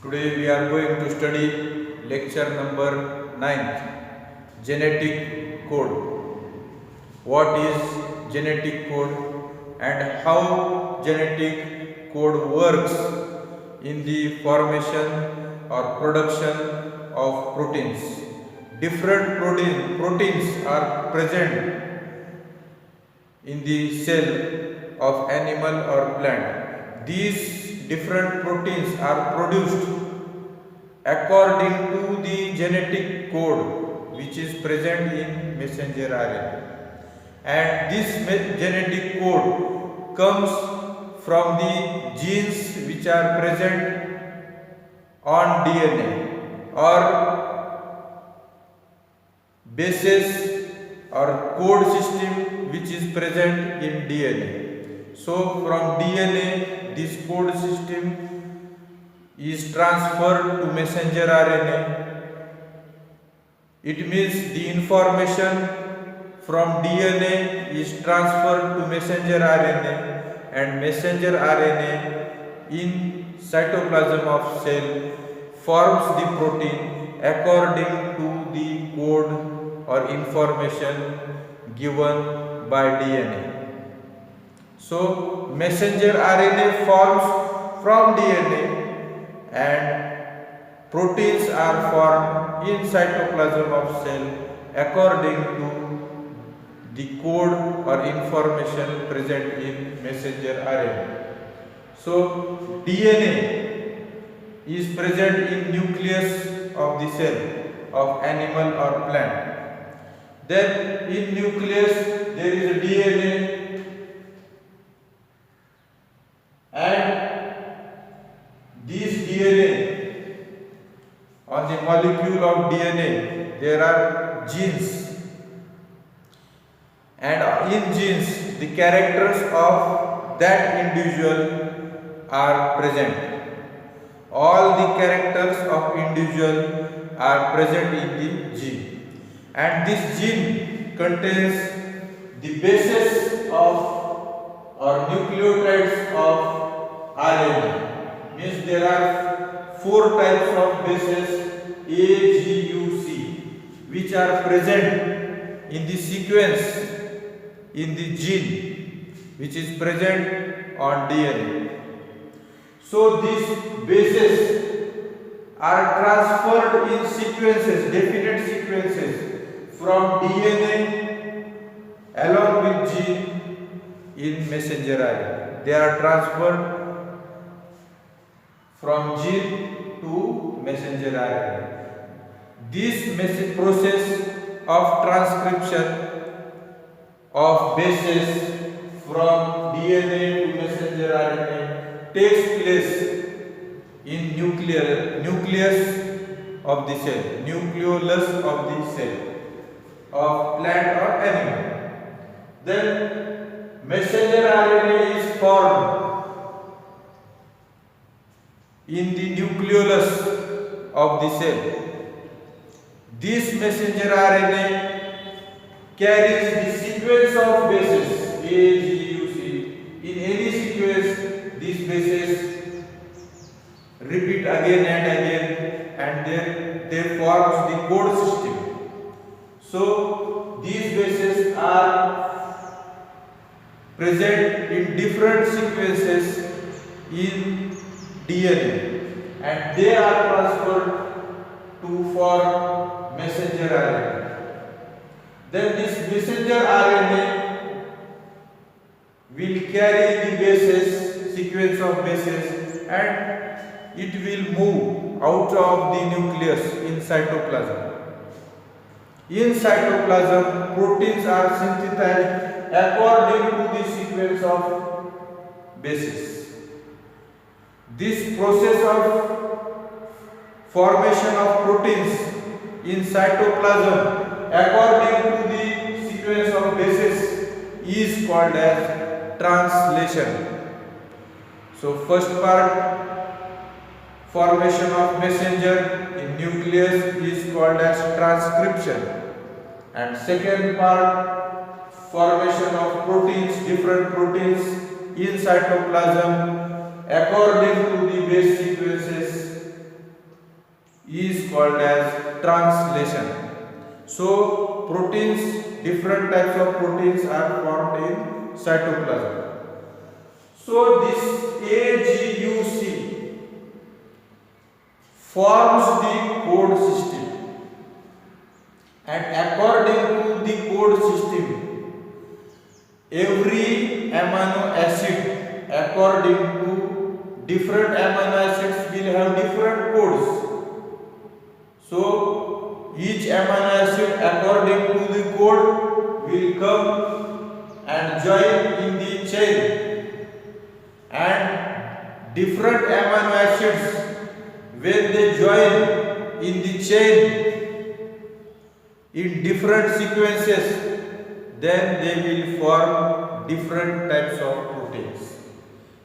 Today we are going to study lecture number 9, genetic code. What is genetic code and how genetic code works in the formation or production of proteins. Different proteins are present in the cell of animal or plant. These different proteins are produced according to the genetic code which is present in messenger RNA. And this genetic code comes from the genes which are present on DNA or bases or code system which is present in DNA. So from DNA this code system is transferred to messenger RNA. It means the information from DNA is transferred to messenger RNA, and messenger RNA in cytoplasm of cell forms the protein according to the code or information given by DNA. So messenger RNA forms from DNA and proteins are formed in cytoplasm of cell according to the code or information present in messenger RNA. So DNA is present in nucleus of the cell of animal or plant. Then in nucleus there is a DNA, and this DNA, on the molecule of DNA there are genes, and in genes the characters of that individual are present. All the characters of individual are present in the gene, and this gene contains the bases of or nucleotides of RNA. Means there are 4 types of bases A, G, U, C which are present in the sequence in the gene which is present on DNA. So these bases are transferred in sequences, definite sequences from DNA along with gene in messenger RNA. They are transferred from gene to messenger RNA. This process of transcription of bases from DNA to messenger RNA takes place in nucleus of the cell, nucleolus of the cell of plant or animal. Then messenger RNA is formed in the nucleolus of the cell. This messenger RNA carries the sequence of bases A, G, U, C. In any sequence, these bases repeat again and again, and then they form the code system. So these bases are present in different sequences in DNA, and they are transferred to form messenger RNA. Then this messenger RNA will carry the bases, sequence of bases, and it will move out of the nucleus in cytoplasm. In cytoplasm, proteins are synthesized according to the sequence of bases. This process of formation of proteins in cytoplasm according to the sequence of bases is called as translation. So first part, formation of messenger in nucleus is called as transcription, and second part, formation of proteins, different proteins in cytoplasm according to the base sequences is called as translation. So proteins, different types of proteins are formed in cytoplasm. So this AGUC forms the code system, and according to the code system, every amino acid, according to different amino acids, will have different codes. So each amino acid, according to the code, will come and join in the chain, and different amino acids, when they join in the chain in different sequences, then they will form different types of proteins.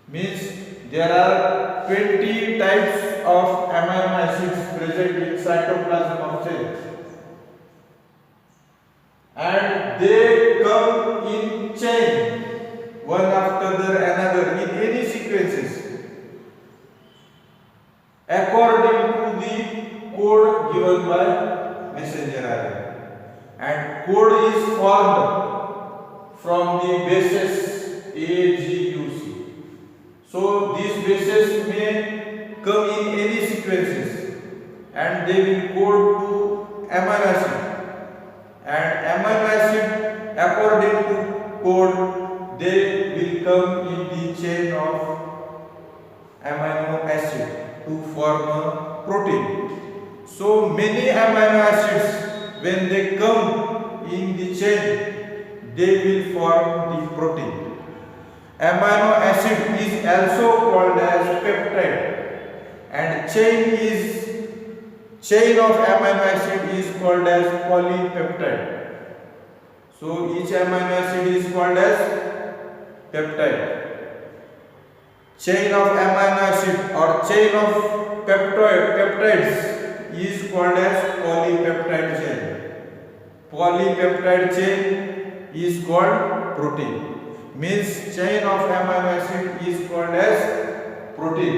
Means there are 20 types of amino acids present in cytoplasm of cell, and they come in chain, one after the another, in any sequences, according to the code given by messenger RNA. And code is formed from the bases AGUC. So these bases may come in any sequences, and they will code to amino acid. And amino acid, according to code, they will come in the chain of amino acid to form a protein. So many amino acids, when they come in the chain, they will form the protein. Amino acid is also called as peptide, and chain of amino acid is called as polypeptide. So each amino acid is called as peptide. Chain of amino acid or chain of peptides is called as polypeptide chain. Polypeptide chain is called protein. Means chain of amino acid is called as protein.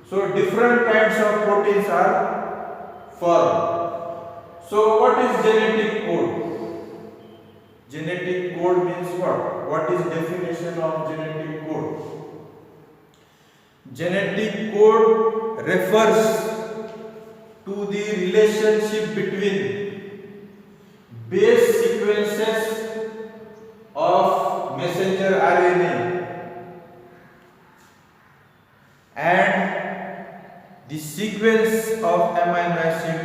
So different kinds of proteins are formed. So what is genetic code? Genetic code means what? What is definition of genetic code? Genetic code refers to the relationship between base sequences of messenger RNA and the sequence of amino acid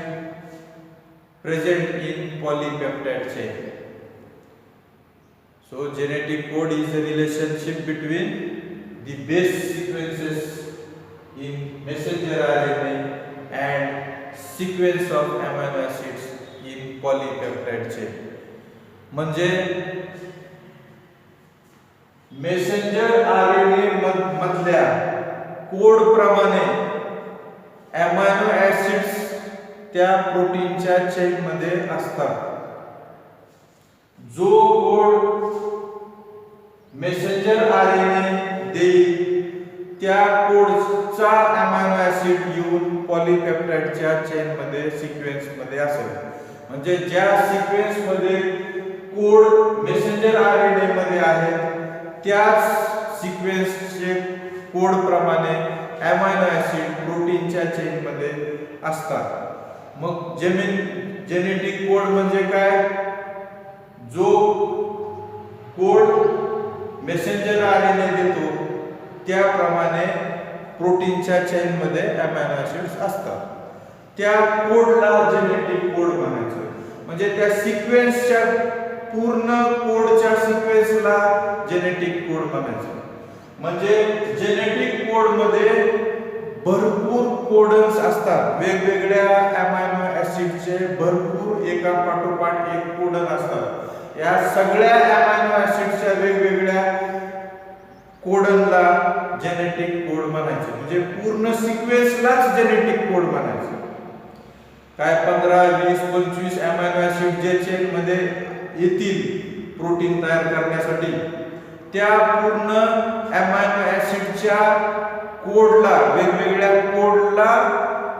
present in polypeptide chain. So genetic code is the relationship between the base sequences in messenger RNA and sequence of amino acids in polypeptide chain. म्हणजे messenger RNA मधल्या code प्रमाणे amino acids त्या प्रोटीनच्या chain मध्ये असतात. जो code messenger RNA देईल त्या कोडचा अमायनो ऍसिड येऊन पॉलीपेप्टाइडच्या चेन मध्ये सिक्वेन्स मध्ये असेल. म्हणजे ज्या सिक्वेन्स मध्ये कोड मेसेंजर आरएनए मध्ये आहे त्याच सिक्वेन्सचे कोड प्रमाणे अमायनो ऍसिड प्रोटीनच्या चेन मध्ये असतात. मग जेनेटिक कोड म्हणजे काय? जो कोड मेसेंजर आरएनए देतो त्याप्रमाणे प्रोटीनच्या चेन मध्ये अमायनो ऍसिड्स असतात. त्या कोडला जेनेटिक कोड म्हणायचं. म्हणजे त्या सिक्वेन्सच्या पूर्ण कोडच्या सिक्वेन्सला जेनेटिक कोड म्हणायचं. म्हणजे जेनेटिक कोड मध्ये भरपूर कोडन्स असतात. वेगवेगळ्या अमायनो ऍसिडचे भरपूर एका पाठोपाठ एक कोडन असतात. या सगळ्या अमायनो ऍसिडच्या वेगवेगळ्या कोडनला जेनेटिक कोड म्हणायचे. म्हणजे पूर्ण सिक्वेन्सलाच जेनेटिक कोड म्हणायचं. काय 15, 20, 25 अमायनो ऍसिड जे चेन मध्ये येतील प्रोटीन तयार करण्यासाठी त्या पूर्ण अमायनो ऍसिडच्या कोडला वेगवेगळ्या कोडला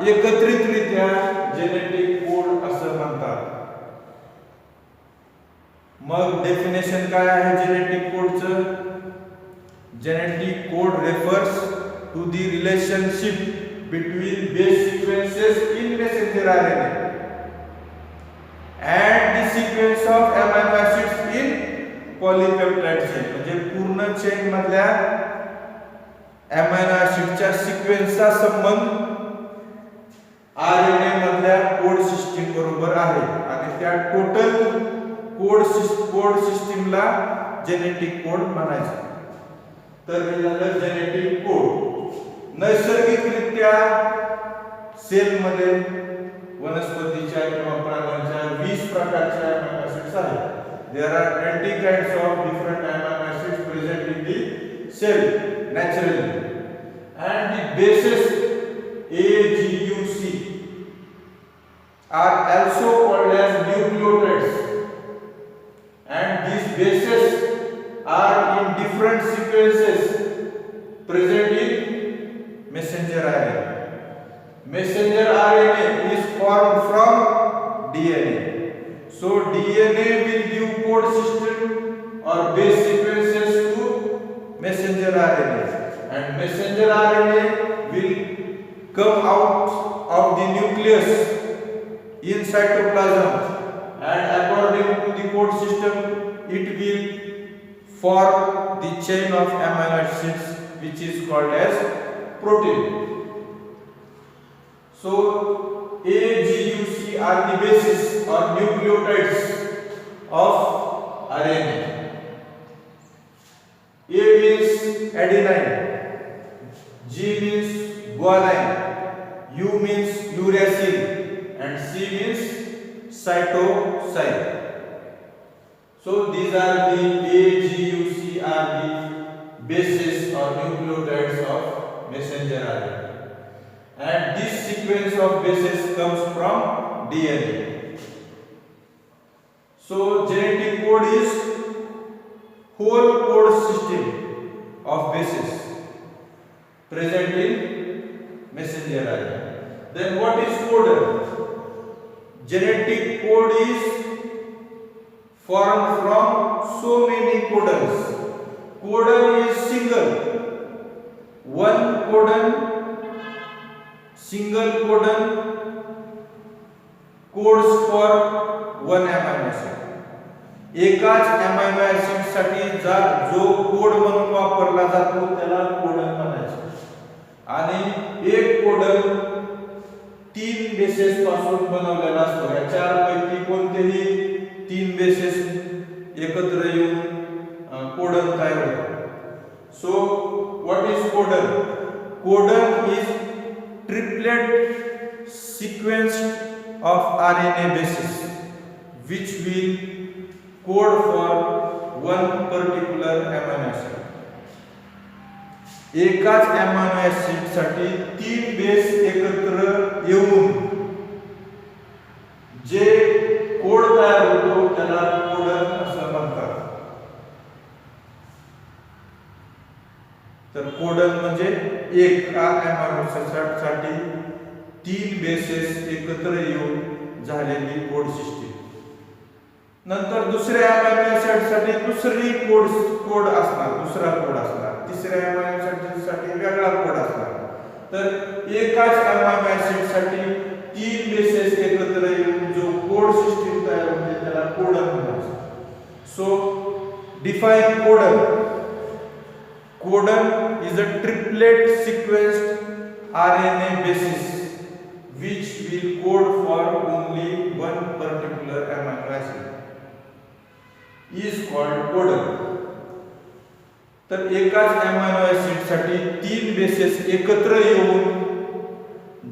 एकत्रितरित्या जेनेटिक कोड असं म्हणतात. मग डेफिनेशन काय आहे जेनेटिक कोडचं? Genetic code refers to the relationship between base sequences in messenger RNA and the sequence of amino acids in polypeptide chain. म्हणजे पूर्ण चेन मधल्या अमायनो ऍसिडच्या सिक्वेन्सचा संबंध आरएनए मधल्या कोड सिस्टीम बरोबर आहे आणि त्या टोटल कोड सिस्टीमला जेनेटिक कोड म्हणायचं. तर हे झालं जेनेटिक कोड. नैसर्गिकरित्या सेलमध्ये वनस्पतीच्या किंवा प्राण्यांच्या 20 प्रकारच्या अमायनो ऍसिड्स आहेत. There are 20 kinds of different amino acids present in the cell naturally, and the bases AGUC are also called as nucleotides, and these bases are in different sequences present in messenger RNA. Messenger RNA is formed from DNA. So DNA will give code system or base sequences to messenger RNA, and messenger RNA will come out of the nucleus in cytoplasm, and according to the code system it will form the chain of amino acids which is called as protein. So AGUC are the bases or nucleotides of RNA. A means adenine, G means guanine, U means uracil, and C means cytosine. So these are the AGUC are the bases or nucleotides of messenger RNA, and this sequence of bases comes from DNA. So genetic code is whole code system of bases present in messenger RNA. Then what is codon? Genetic code is formed from so many codons. Codon is single. One codon, single codon codes for one amino acid. एकाच amino acid साठी जो code म्हणून वापरला जातो त्याला codon म्हणायचं. आणि एक कोडन 3 बेसेस पासून बनवलेला असतो. या चारपैकी कोणतेही 3 बेसेस एकत्र येऊन कोडन तयार होतो. So what is codon? Codon is triplet sequence of RNA bases which will code for one particular amino acid. एकाच अमायनो ऍसिड साठी 3 बेस एकत्र येऊन जे कोड तयार होतो त्याला कोडन असं म्हणतात. तर कोडन म्हणजे एका अमायनो ऍसिड साठी 3 बेसेस एकत्र येऊन झालेली कोड सिस्टीम. नंतर दुसऱ्या अमायनो ऍसिड साठी दुसरी कोड असणार, दुसरा कोड असणार. तिसऱ्या अमायनो ऍसिड साठी वेगळा कोड असणार. तर एकाच अमायनो ऍसिड साठी 3 बेसेस एकत्र येऊन जो कोड सिस्टीम तयार होते त्याला कोडन म्हणतात. सो define codon. Codon is a triplet sequenced RNA basis which will code for only one particular amino acid is called codon. तर एकाच अमायनो ऍसिड साठी 3 बेसेस एकत्र येऊन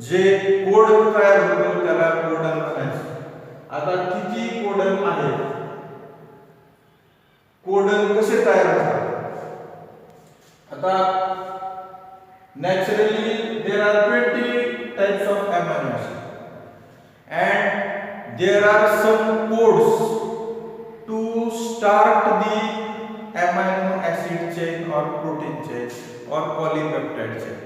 जे कोड तयार होतो त्याला कोडन म्हणायचं. आता किती कोडन आहेत? कोडन कसे तयार होतात? आता naturally there are 20 types of amino acid and there are some codes to start the amino acid chain or protein chain or polypeptide chain.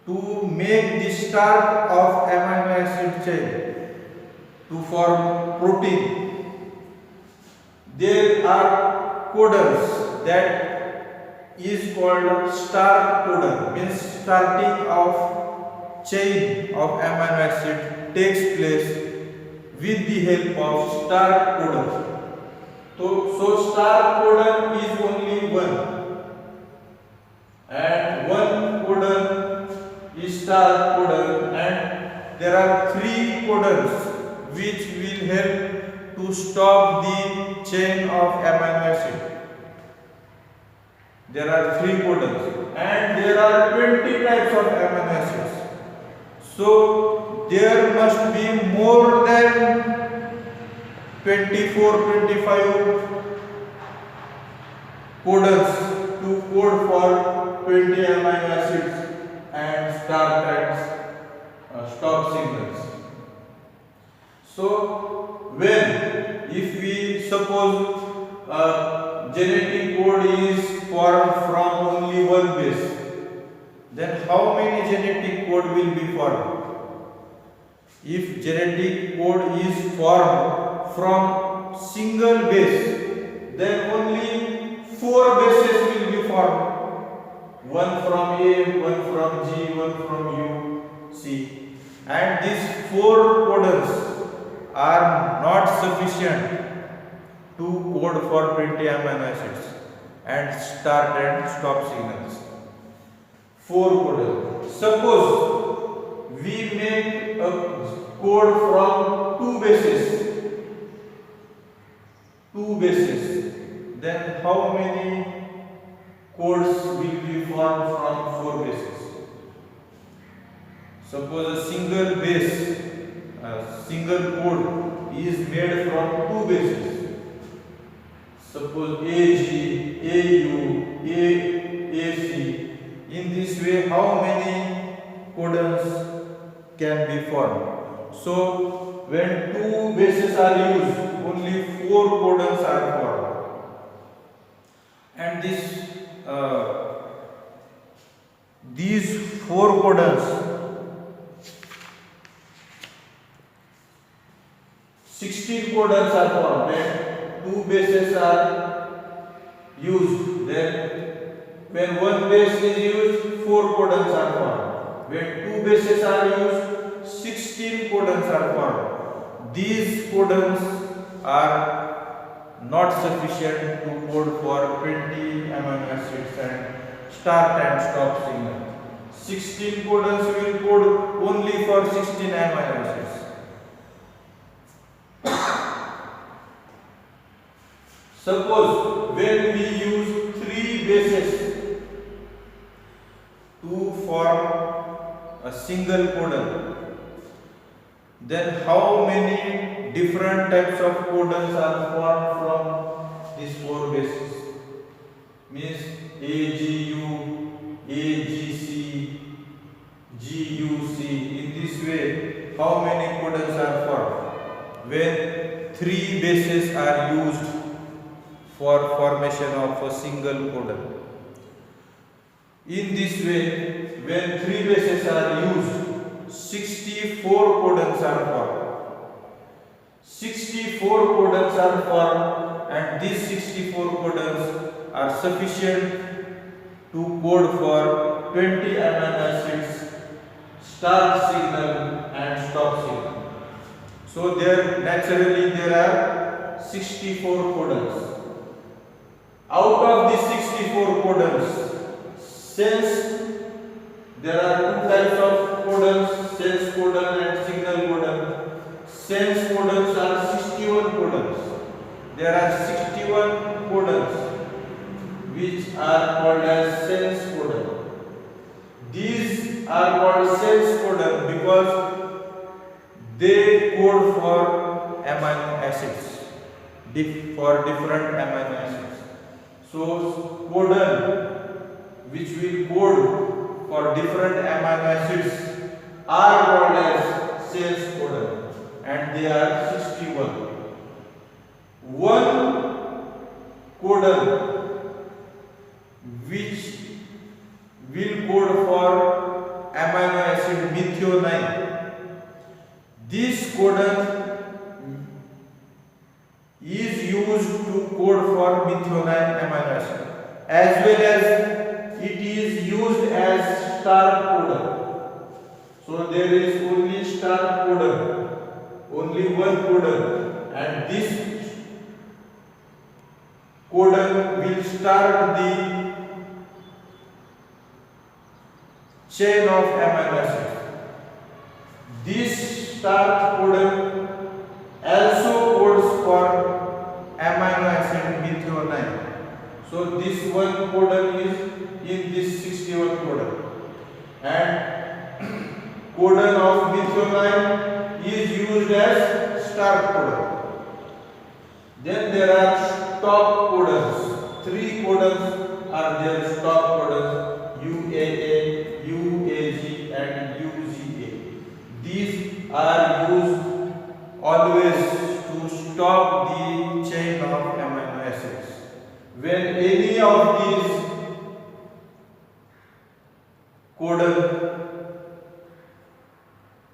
to make the start of amino acid chain to form protein. There are codons that is called start codon, means starting of chain of amino acid takes place with the help of start codon. So start codon is only one, and one codon is start codon, and there are three codons which will help to stop the chain of amino acid. There are three codons, and there are 20 types of amino acids. So there must be more than 24-25 codons to code for 20 amino acids and start and stop signals. So when, if we suppose genetic code is formed from only one base, then how many genetic code will be formed? If genetic code is formed from single base, then only 4 bases will be formed. One from A, one from G, one from U, C. And these 4 codons are not sufficient to code for 20 amino acids and start and stop signals. 4 codons. Suppose we make a code from 2 bases, then how many codes will be formed from 4 bases? Suppose a single base, a single code is made from 2 bases. Suppose AG, AU, AAC. In this way, how many codons can be formed? So, when 2 bases are used, only 4 codons are formed. And these 4 codons, 16 codons are formed. When 2 bases are used, then when 1 base is used, 4 codons are formed. When 2 bases are used, 16 codons are formed. These codons are not sufficient to code for 20 amino acids and start and stop signal. 16 codons will code only for 16 amino acids. Suppose when we use 3 bases to form a single codon, then how many different types of codons are formed from these 4 bases? Means AGU, AGC, GUC. In this way, how many codons are formed? When 3 bases are used for formation of a single codon. In this way, when 3 bases are used, 64 codons are formed. 64 codons are formed, and these 64 codons are sufficient to code for 20 amino acids, start signal and stop signal. So naturally there are 64 codons. Out of the 64 codons, since there are 2 types of codons, sense codon and signal codon. Sense codons are 61 codons. There are 61 codons which are called as sense codon. These are called sense codon because they code for amino acids, for different amino acids. So codon which will code for different amino acids are called as sense codon, and they are 61. One codon which will code for amino This codon is used to code for methionine amino acid, as well as it is used as start codon. So there is only start codon, only one codon, and this codon will start the chain of amino acids. This start codon also codes for amino acid methionine. So this one codon is in this 61 codon, and codon of methionine is used as start codon. Then there are stop codons. 3 codons are there, stop codons: UAA, UAG and UGA. These are used always to stop the chain of amino acids. When any of these codon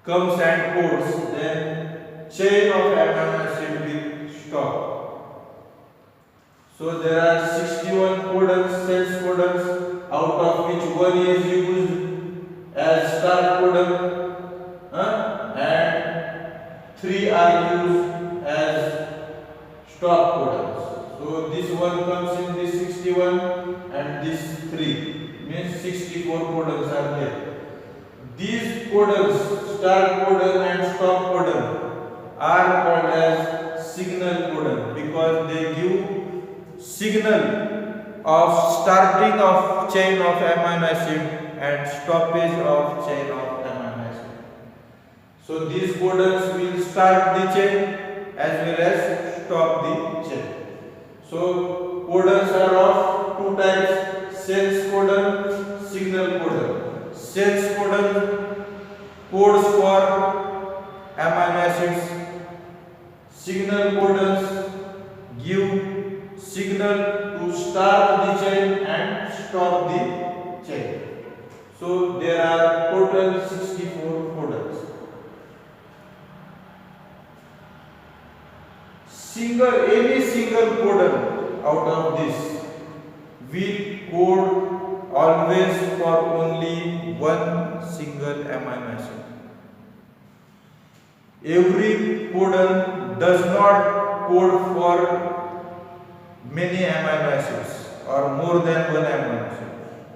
comes and codes, then chain of amino acid will stop. So there are 61 codons, sense codons, out of which one is used as start codon, and 3 are used as stop codons. So this one comes in this 61 and this 3, means 64 codons are there. These codons, start codon and stop codon, are called as signal codon because they give signal of starting of chain of amino acid and stoppage of chain of amino acid. So these codons will start the chain as well as stop the chain. So codons are of 2 types: sense codon, signal codon. Sense codon codes for amino acids. Signal codons give signal to start the chain and stop the chain. So there are total 64 codons. Any single codon out of this will code always for only one single amino acid. Every codon does not code for many amino acids or more than one amino acid.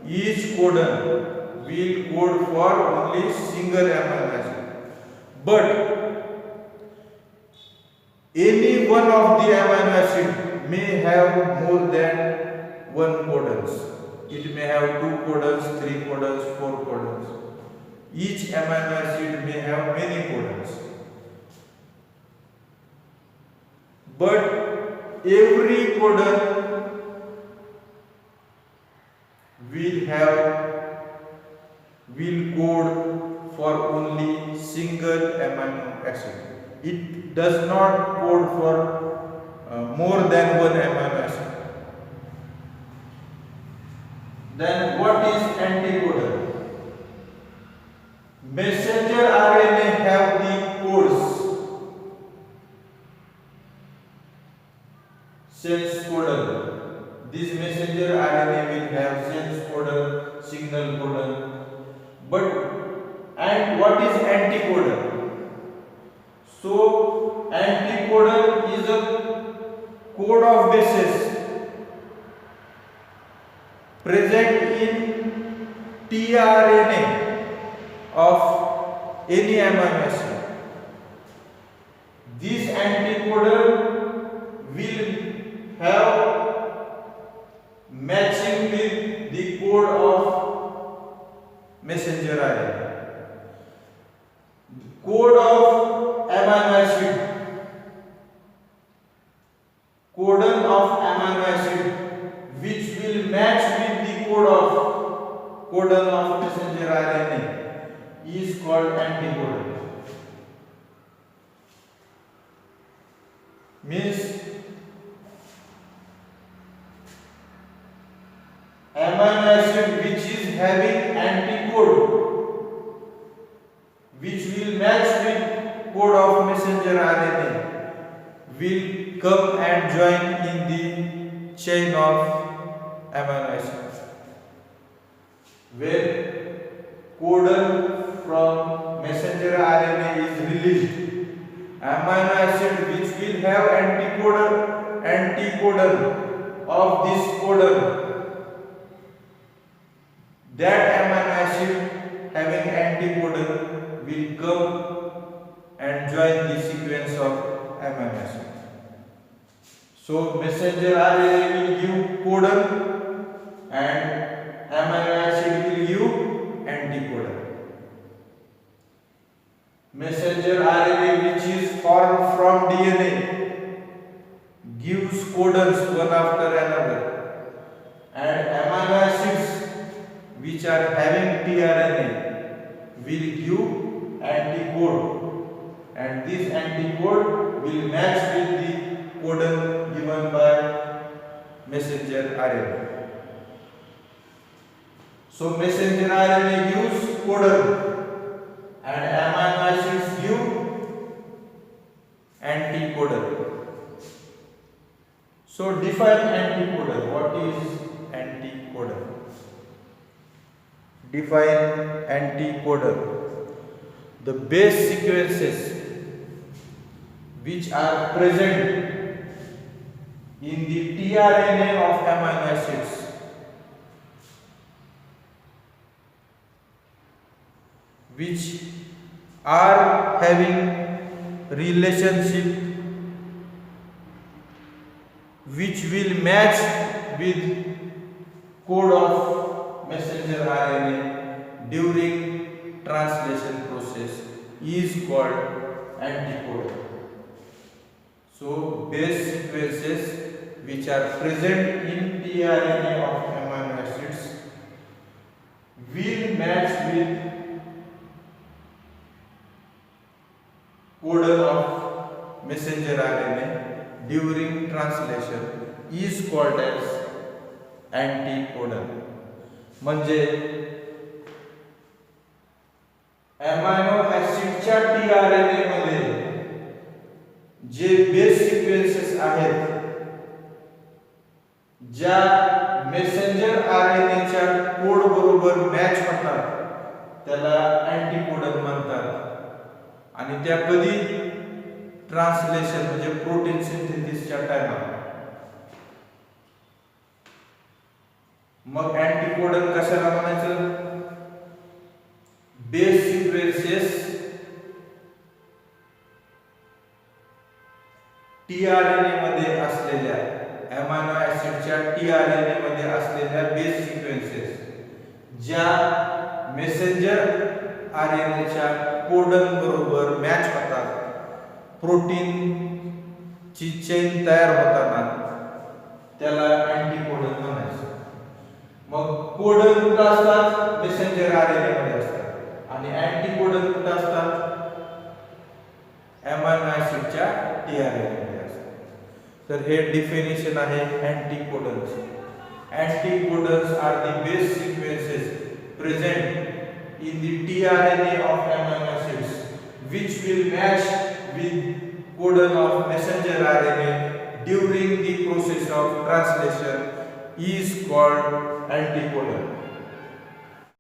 Each codon will code for only single amino acid. But any one of the amino acid may have more than one codons. It may have 2 codons, 3 codons, 4 codons. Each amino acid may have many codons. But every codon will code for only single amino acid. It does not code for more than one amino acid. Then what is anticodon? Messenger RNA have the codes sense codon. This messenger RNA will have sense codon, signal codon. And what is anticodon? So anticodon is a code of bases present in tRNA of any amino acid. This anticodon will have matching with the code of messenger RNA. Code of amino acid, codon of amino acid which will match with the codon of messenger RNA is called anticodon. Means amino acid which is having anticode, which will match with code of messenger RNA will come and join in the chain of amino acids. When codon from messenger RNA is released, amino acid which will have anticodon of this codon, that amino acid having anticodon will come and join the sequence of amino acid. So messenger RNA will give codon and amino acid will give anticodon. Messenger RNA which is formed from DNA gives codons one after another, and amino acids which are having tRNA will give anticode, and this anticode will match with the codon given by messenger RNA. So messenger RNA gives codon and amino acids give anticodon. So define anticodon. What is anticodon? Define anticodon. The base sequences which are present in the tRNA of amino acids which are having relationship which will match with code of messenger RNA during translation process is called anticodon. So base sequences which are present in tRNA of amino acids will match with codon of messenger RNA during translation is called as anticodon. म्हणजे amino ऍसिडच्या tRNA मध्ये जे base sequences आहेत ज्या messenger RNA च्या code बरोबर match होतात त्याला अँटीकोडन म्हणतात, आणि त्या कधी ट्रान्सलेशन म्हणजे प्रोटीन सिंथेसिसच्या टाइमाला. मग अँटीकोडन कशाला म्हणायचं? बेस सिक्वेन्सेस tRNA मध्ये असलेल्या अमायनो ऍसिडच्या tRNA मध्ये असलेल्या बेस सिक्वेन्सेस ज्या मेसेंजर RNA च्या कोडन बरोबर मॅच होतात, प्रोटीन ची चेन तयार होताना त्याला अँटीकोडन म्हणायचं. मग कोडन कुठे असतात? मेसेंजर RNA मध्ये असतात, आणि अँटीकोडन कुठे असतात? अमायनो ऍसिडच्या tRNA मध्ये असतात. तर हे डेफिनेशन आहे अँटीकोडन्स. Anticodones are the base sequences present in the tRNA of amino acids which will match with codon of messenger RNA during the process of translation is called anticodon.